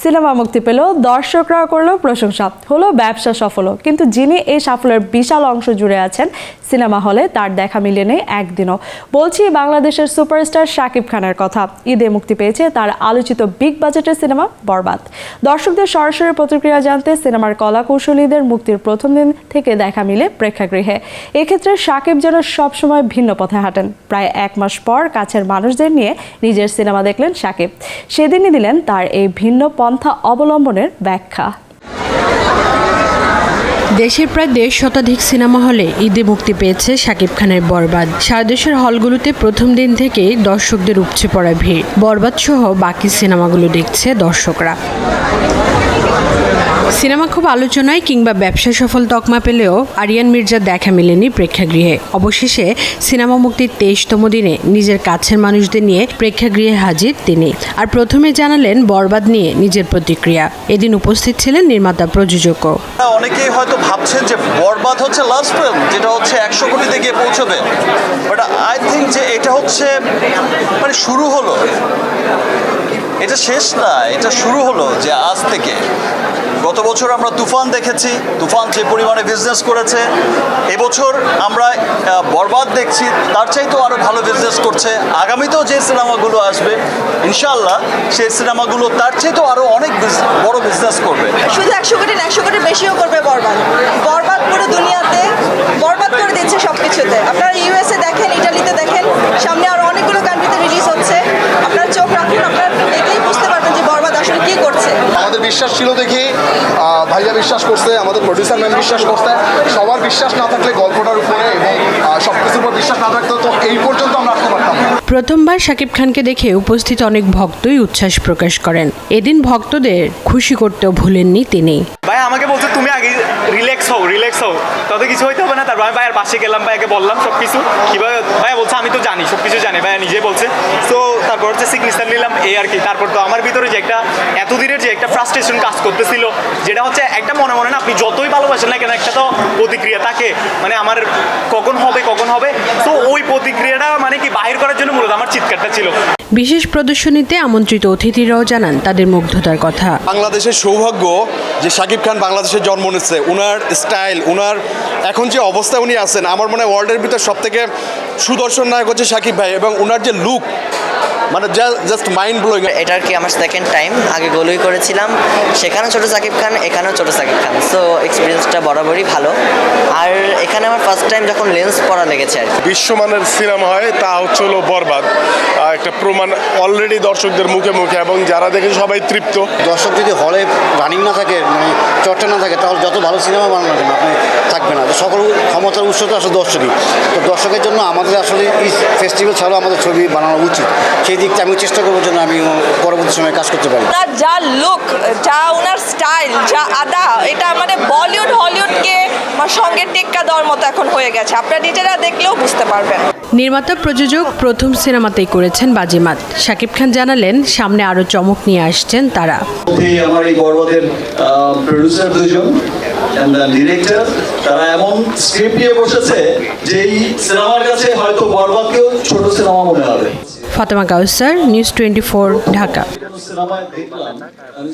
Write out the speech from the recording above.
Cinema মুক্তি পেল, দর্শকরা করলো প্রশংসা, হলো ব্যবসা সফল। কিন্তু যিনি এই সাফল্যের বিশাল অংশ জুড়ে আছেন সিনেমা হলে, তার দেখা মিলেনি একদিনও। বলছি বাংলাদেশের সুপারস্টার শাকিব খানের কথা। ঈদে মুক্তি পেয়েছে তার আলোচিত বিগ বাজেটের সিনেমা বরবাদ। দর্শকদের সরাসরি প্রতিক্রিয়া জানতে সিনেমার কলাকৌশলীদের মুক্তির প্রথম দিন থেকে দেখা মিলে প্রেক্ষাগৃহে। এক্ষেত্রে শাকিব যেন সবসময় ভিন্ন পথে হাঁটেন। প্রায় 1 মাস পর কাছের মানুষদের নিয়ে নিজের সিনেমা দেখলেন শাকিব। সেদিনই দিলেন তার এই ভিন্ন পন্থা অবলম্বনের ব্যাখ্যা। দেশের প্রায় 1.5 শতাধিক সিনেমা হলে ঈদে মুক্তি পেয়েছে শাকিব খানের বরবাদ। সারা দেশের হলগুলোতে প্রথম দিন থেকেই দর্শকদের উপচে পড়া ভিড়। বরবাদ সহ বাকি সিনেমাগুলো দেখছে দর্শকরা। সিনেমা খুব আলোচনায় কিংবা ব্যবসা সফল তকমা পেলেও আরিয়ান মির্জার দেখা মেলেনি প্রেক্ষাগৃহে। অবশেষে সিনেমা মুক্তির 23তম দিনে নিজের কাছের মানুষদের নিয়ে প্রেক্ষাগৃহে হাজির তিনি। আর প্রথমে জানালেন বরবাদ নিয়ে নিজের প্রতিক্রিয়া। এদিন উপস্থিত ছিলেন নির্মাতা, প্রযোজকও। অনেকেই হয়তো ভাবছেন যে বরবাদ হচ্ছে লাস্ট ফিল্ম, যেটা হচ্ছে 100 কোটিতে গিয়ে পৌঁছবে। বাট আই থিঙ্ক যে এটা হচ্ছে মানে শুরু হলো, এটা শেষ না, এটা শুরু হলো। যে আজ থেকে গত বছর আমরা তুফান দেখেছি, তুফান যে পরিমাণে বিজনেস করেছে। এবছর আমরা বরবাদ দেখছি, তার চাইতেও আরও ভালো বিজনেস করছে। আগামীতেও যে সিনেমাগুলো আসবে ইনশাআল্লাহ, সেই সিনেমাগুলো তার চাইতেও আরও অনেক বড় বিজনেস করবে। শুধু 100 কোটি না, 100 কোটি বেশিও করবে বরবাদ। বরবাদ পুরো দুনিয়াতে বরবাদ করে দিচ্ছে সব কিছুতে। আপনারা ইউএসএ দেখেন, ইটালিতে দেখেন, সামনে আরও অনেকগুলো কান্ট্রিতে রিলিজ হচ্ছে। আপনারা চোখ রাখুন, আপনারা দেখলেই বুঝতে পারবেন যে বরবাদ আসলে কী করছে। আমাদের বিশ্বাস ছিল দেখি, ভাইয়া বিশ্বাস করছে, আমাদের প্রডিউসার ম্যাম বিশ্বাস করছে। সবার বিশ্বাস না থাকলে গল্পটার উপরে এবং সব কিছুর উপর বিশ্বাস না থাকতো তো এই পর্যন্ত আমরা আসতে পারতাম না। প্রথমবার শাকিব খানকে দেখে উপস্থিত অনেক ভক্তই উচ্ছ্বাস প্রকাশ করেন। এদিন ভক্তদের খুশি করতেও ভুলেননি তিনি। ভাই আমাকে বলছে তুমি আগে রিল্যাক্স হও, তাতে কিছু হইতে হবে না। তারপর আমি ভাইয়ের পাশে গেলাম, ভাইয়াকে বললাম সব কিছু কীভাবে। ভাইয়া বলছে আমি তো জানি, সব কিছু জানি, ভাইয়া নিজে বলছে। তো তারপর হচ্ছে সিগনেচার নিলাম, এই আর কি। তারপর তো আমার ভিতরে যে একটা এতদিনের যে একটা ফ্রাস্ট্রেশন কাজ করতেছিল, যেটা হচ্ছে একটা মনে মনে না, আপনি যতই ভালোবাসেন না কেন, একটা তো প্রতিক্রিয়া থাকে, মানে আমার কখন হবে। তো ওই প্রতিক্রিয়াটা মানে কি বাহির করার জন্য মূলত আমার চিৎকারটা ছিল। বিশেষ প্রদর্শনীতে আমন্ত্রিত অতিথিরাও জানান তাদের মুগ্ধতার কথা। বাংলাদেশের সৌভাগ্য যে শাকিব খান বাংলাদেশে জন্ম নিচ্ছে। ওনার স্টাইল, ওনার এখন যে অবস্থায় উনি আছেন, আমার মনে হয় ওয়ার্ল্ডের ভিতর সবথেকে সুদর্শন নায়ক হচ্ছে শাকিব ভাই। এবং ওনার যে লুক, মানে জাস্ট মাইন্ড ব্লোয়িং। এটা আর কি আমার সেকেন্ড টাইম। আগে গোলই করেছিলাম, সেখানেও ছোট শাকিব খান, এখানেও ছোট শাকিব খান। সো এক্সপিরিয়েন্সটা বরাবরই ভালো। আর এখানে আমার ফার্স্ট টাইম যখন লেন্স পরা লেগেছে আর কি। বিশ্বমানের সিনেমা হয়, তা হচ্ছে হলো বরবাদ। একটা প্রমাণ অলরেডি দর্শকদের মুখে মুখে, এবং যারা দেখে সবাই তৃপ্ত। দর্শক যদি হলে রানিং না থাকে, মানে চর্চা না থাকে, তাহলে যত ভালো সিনেমা বানানো না কেন আপনি থাকবে না। সকল ক্ষমতার উৎস তো আসলে দর্শকই। তো দর্শকের জন্য আমাদের আসলে এই ফেস্টিভ্যাল ছাড়াও আমাদের ছবি বানানো উচিত। সেই দিকটা আমি চেষ্টা করবো যেন আমি পরবর্তী সময়ে কাজ করতে পারি। ওনার যা লুক, যা ওনার স্টাইল, যা আদা, এটা মানে বলিউড হলিউডকে সঙ্গে টেক্কা দেওয়ার মতো এখন হয়ে গেছে। আপনারা নিজেরা দেখলেও বুঝতে পারবেন। নির্মাতা, প্রযোজক প্রথম সিনেমাতেই করেছেন বাজিমাত। শাকিব খান জানালেন সামনে আরও চমক নিয়ে আসছেন তারা। আমার এই বরবাদের প্রডিউসার দুজন, ডিরেক্টর, তারা এমন স্ক্রিপ্ট নিয়ে বসেছে যে এই সিনেমার কাছে হয়তো বরবাদকেও ছোট সিনেমা মনে হবে। ফাতেমা কাউসার, নিউজ 24, ঢাকা। সিনেমায় দেখলাম